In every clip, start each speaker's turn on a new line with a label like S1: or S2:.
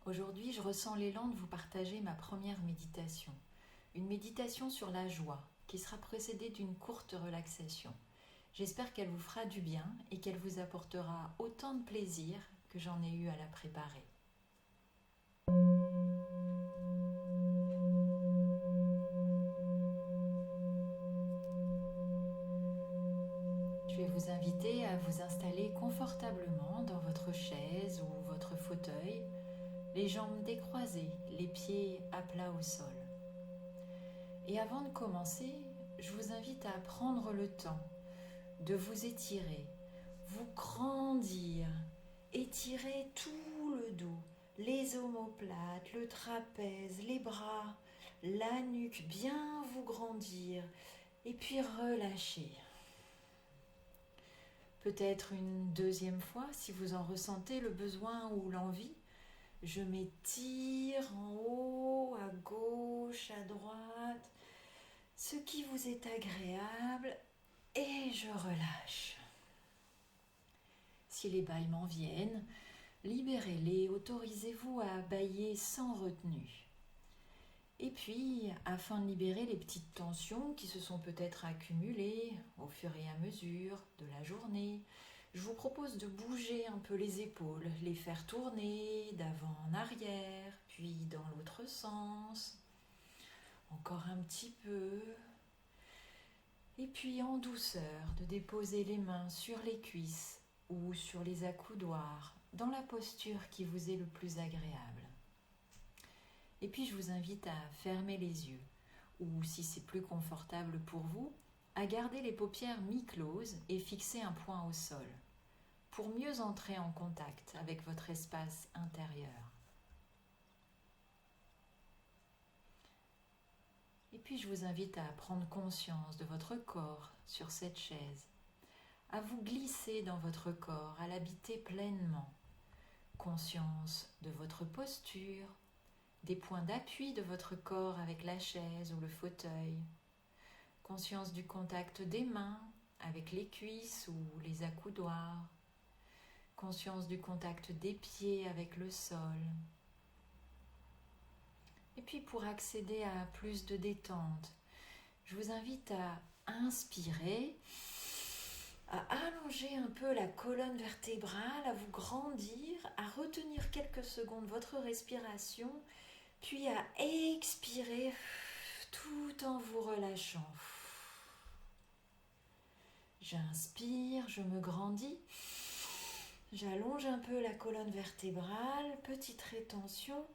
S1: Aujourd'hui, je ressens l'élan de vous partager ma première méditation. Une méditation sur la joie qui sera précédée d'une courte relaxation. J'espère qu'elle vous fera du bien et qu'elle vous apportera autant de plaisir que j'en ai eu à la préparer. Je vais vous inviter à vous installer confortablement dans votre chaise ou votre fauteuil, les jambes décroisées, les pieds à plat au sol. Et avant de commencer, je vous invite à prendre le temps de vous étirer, vous grandir, étirer tout le dos, les omoplates, le trapèze, les bras, la nuque, bien vous grandir et puis relâcher. Peut-être une deuxième fois si vous en ressentez le besoin ou l'envie. Je m'étire en haut, à gauche, à droite, ce qui vous est agréable et je relâche. Si les bâillements viennent, libérez-les, autorisez-vous à bâiller sans retenue. Et puis, afin de libérer les petites tensions qui se sont peut-être accumulées au fur et à mesure de la journée, je vous propose de bouger un peu les épaules, les faire tourner d'avant en arrière, puis dans l'autre sens. Encore un petit peu. Et puis en douceur, de déposer les mains sur les cuisses ou sur les accoudoirs, dans la posture qui vous est le plus agréable. Et puis je vous invite à fermer les yeux, ou si c'est plus confortable pour vous, à garder les paupières mi-closes et fixer un point au sol, pour mieux entrer en contact avec votre espace intérieur. Et puis je vous invite à prendre conscience de votre corps sur cette chaise, à vous glisser dans votre corps, à l'habiter pleinement. Conscience de votre posture, des points d'appui de votre corps avec la chaise ou le fauteuil. Conscience du contact des mains avec les cuisses ou les accoudoirs. Conscience du contact des pieds avec le sol. Et puis pour accéder à plus de détente, je vous invite à inspirer, à allonger un peu la colonne vertébrale, à vous grandir, à retenir quelques secondes votre respiration, puis à expirer tout en vous relâchant. J'inspire, je me grandis, j'allonge un peu la colonne vertébrale, petite rétention.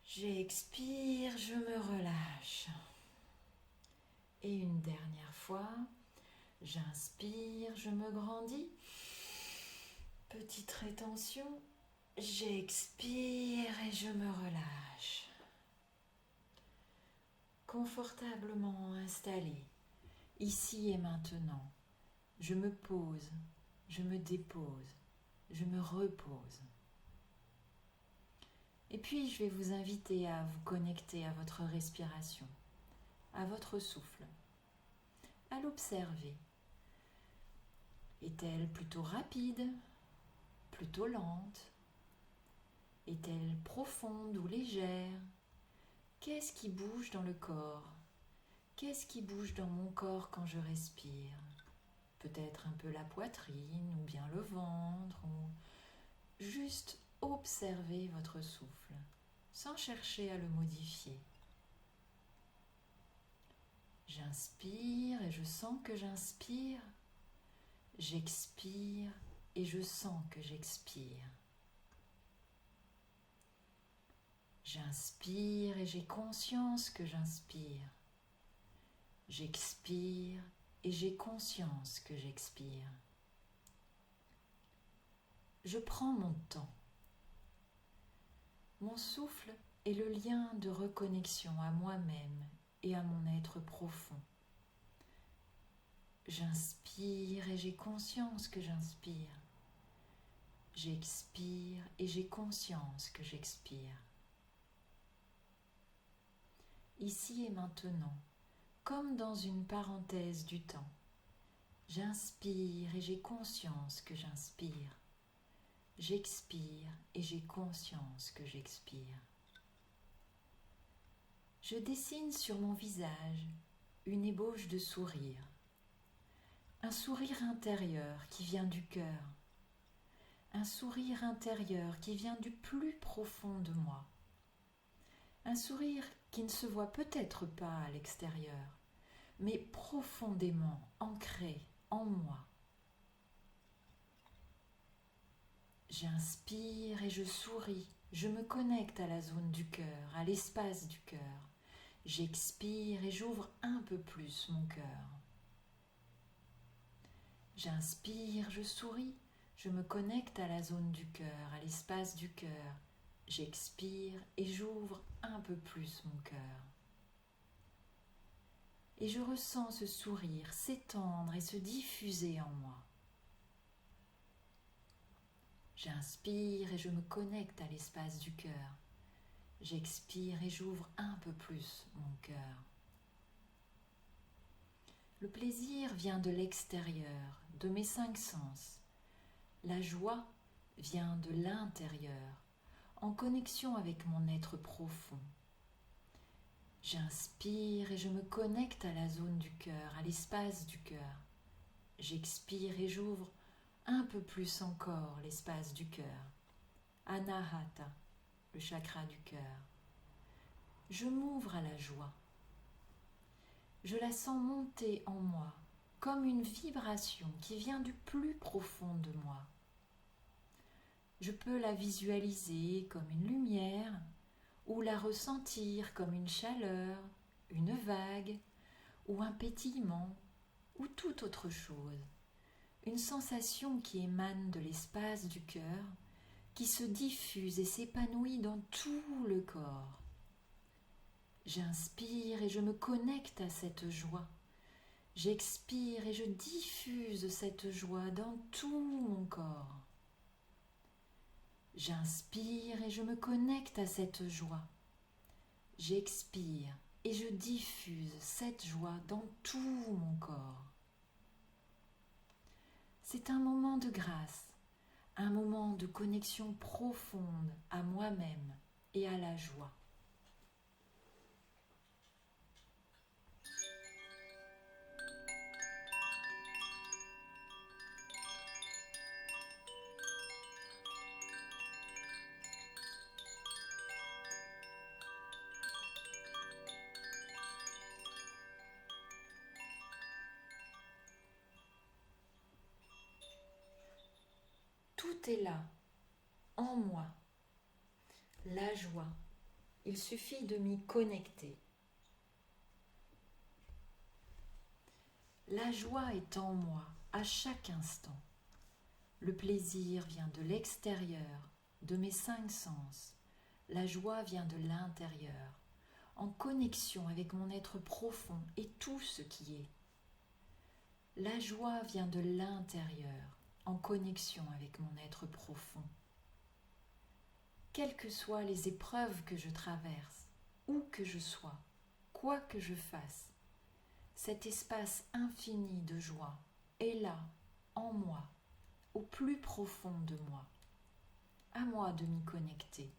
S1: J'expire, je me relâche. Et une dernière fois, j'inspire, je me grandis. Petite rétention, j'expire et je me relâche. Confortablement installé, ici et maintenant, je me pose, je me dépose, je me repose. Et puis je vais vous inviter à vous connecter à votre respiration, à votre souffle, à l'observer. Est-elle plutôt rapide, plutôt lente? Est-elle profonde ou légère? Qu'est-ce qui bouge dans le corps? Qu'est-ce qui bouge dans mon corps quand je respire? Peut-être un peu la poitrine ou bien le ventre ou juste observez votre souffle sans chercher à le modifier. J'inspire et je sens que j'inspire. J'expire et je sens que j'expire. J'inspire et j'ai conscience que j'inspire. J'expire et j'ai conscience que j'expire. Je prends mon temps. Mon souffle est le lien de reconnexion à moi-même et à mon être profond. J'inspire et j'ai conscience que j'inspire. J'expire et j'ai conscience que j'expire. Ici et maintenant, comme dans une parenthèse du temps, j'inspire et j'ai conscience que j'inspire. J'expire et j'ai conscience que j'expire. Je dessine sur mon visage une ébauche de sourire. Un sourire intérieur qui vient du cœur. Un sourire intérieur qui vient du plus profond de moi. Un sourire qui ne se voit peut-être pas à l'extérieur, mais profondément ancré en moi. J'inspire et je souris, je me connecte à la zone du cœur, à l'espace du cœur. J'expire et j'ouvre un peu plus mon cœur. J'inspire, je souris, je me connecte à la zone du cœur, à l'espace du cœur. J'expire et j'ouvre un peu plus mon cœur. Et je ressens ce sourire s'étendre et se diffuser en moi. J'inspire et je me connecte à l'espace du cœur. J'expire et j'ouvre un peu plus mon cœur. Le plaisir vient de l'extérieur, de mes 5 sens. La joie vient de l'intérieur, en connexion avec mon être profond. J'inspire et je me connecte à la zone du cœur, à l'espace du cœur. J'expire et j'ouvre un peu plus encore l'espace du cœur. Anahata, le chakra du cœur. Je m'ouvre à la joie. Je la sens monter en moi, comme une vibration qui vient du plus profond de moi. Je peux la visualiser comme une lumière, ou la ressentir comme une chaleur, une vague, ou un pétillement, ou toute autre chose. Une sensation qui émane de l'espace du cœur, qui se diffuse et s'épanouit dans tout le corps. J'inspire et je me connecte à cette joie. J'expire et je diffuse cette joie dans tout mon corps. J'inspire et je me connecte à cette joie. J'expire et je diffuse cette joie dans tout mon corps. C'est un moment de grâce, un moment de connexion profonde à moi-même et à la joie. Tout est là, en moi. La joie, il suffit de m'y connecter. La joie est en moi à chaque instant. Le plaisir vient de l'extérieur, de mes 5 sens. La joie vient de l'intérieur, en connexion avec mon être profond et tout ce qui est. La joie vient de l'intérieur, en connexion avec mon être profond. Quelles que soient les épreuves que je traverse, où que je sois, quoi que je fasse, cet espace infini de joie est là, en moi, au plus profond de moi. À moi de m'y connecter.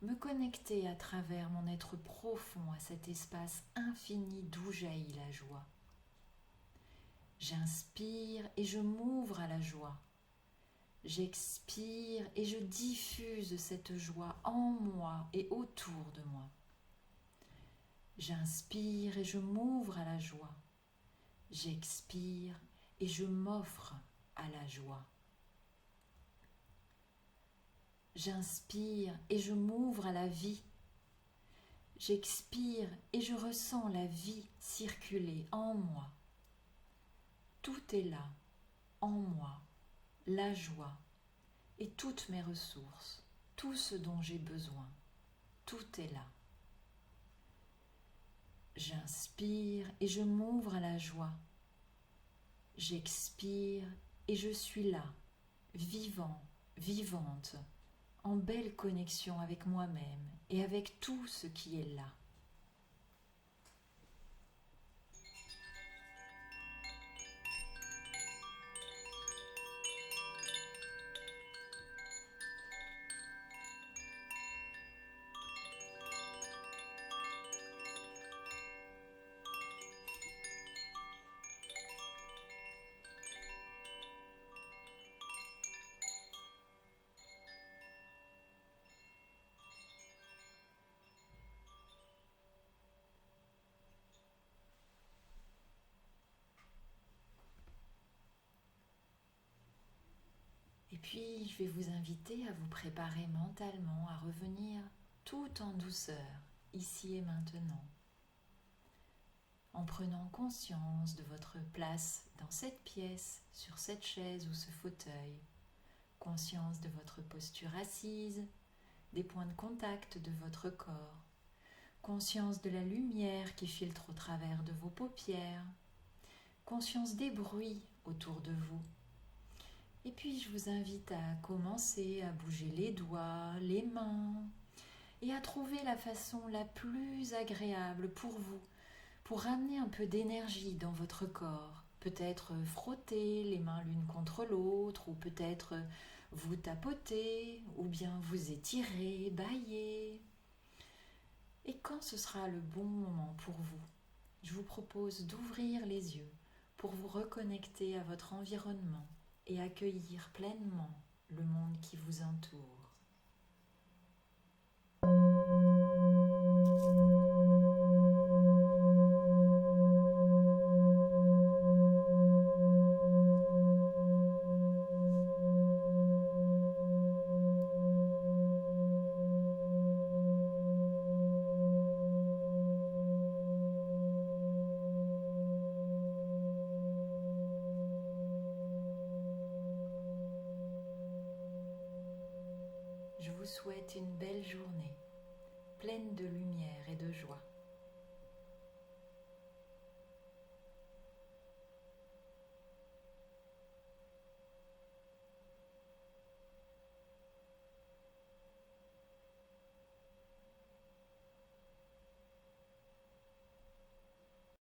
S1: Me connecter à travers mon être profond à cet espace infini d'où jaillit la joie. J'inspire et je m'ouvre à la joie. J'expire et je diffuse cette joie en moi et autour de moi. J'inspire et je m'ouvre à la joie. J'expire et je m'offre à la joie. J'inspire et je m'ouvre à la vie. J'expire et je ressens la vie circuler en moi. Tout est là, en moi, la joie et toutes mes ressources, tout ce dont j'ai besoin, tout est là. J'inspire et je m'ouvre à la joie. J'expire et je suis là, vivant, vivante, en belle connexion avec moi-même et avec tout ce qui est là. puis, je vais vous inviter à vous préparer mentalement à revenir tout en douceur, ici et maintenant, en prenant conscience de votre place dans cette pièce, sur cette chaise ou ce fauteuil, conscience de votre posture assise, des points de contact de votre corps, conscience de la lumière qui filtre au travers de vos paupières, conscience des bruits autour de vous. Et puis je vous invite à commencer à bouger les doigts, les mains et à trouver la façon la plus agréable pour vous, pour ramener un peu d'énergie dans votre corps. Peut-être frotter les mains l'une contre l'autre, ou peut-être vous tapoter, ou bien vous étirer, bâiller. Et quand ce sera le bon moment pour vous, je vous propose d'ouvrir les yeux pour vous reconnecter à votre environnement et accueillir pleinement le monde qui vous entoure. Je vous souhaite une belle journée, pleine de lumière et de joie.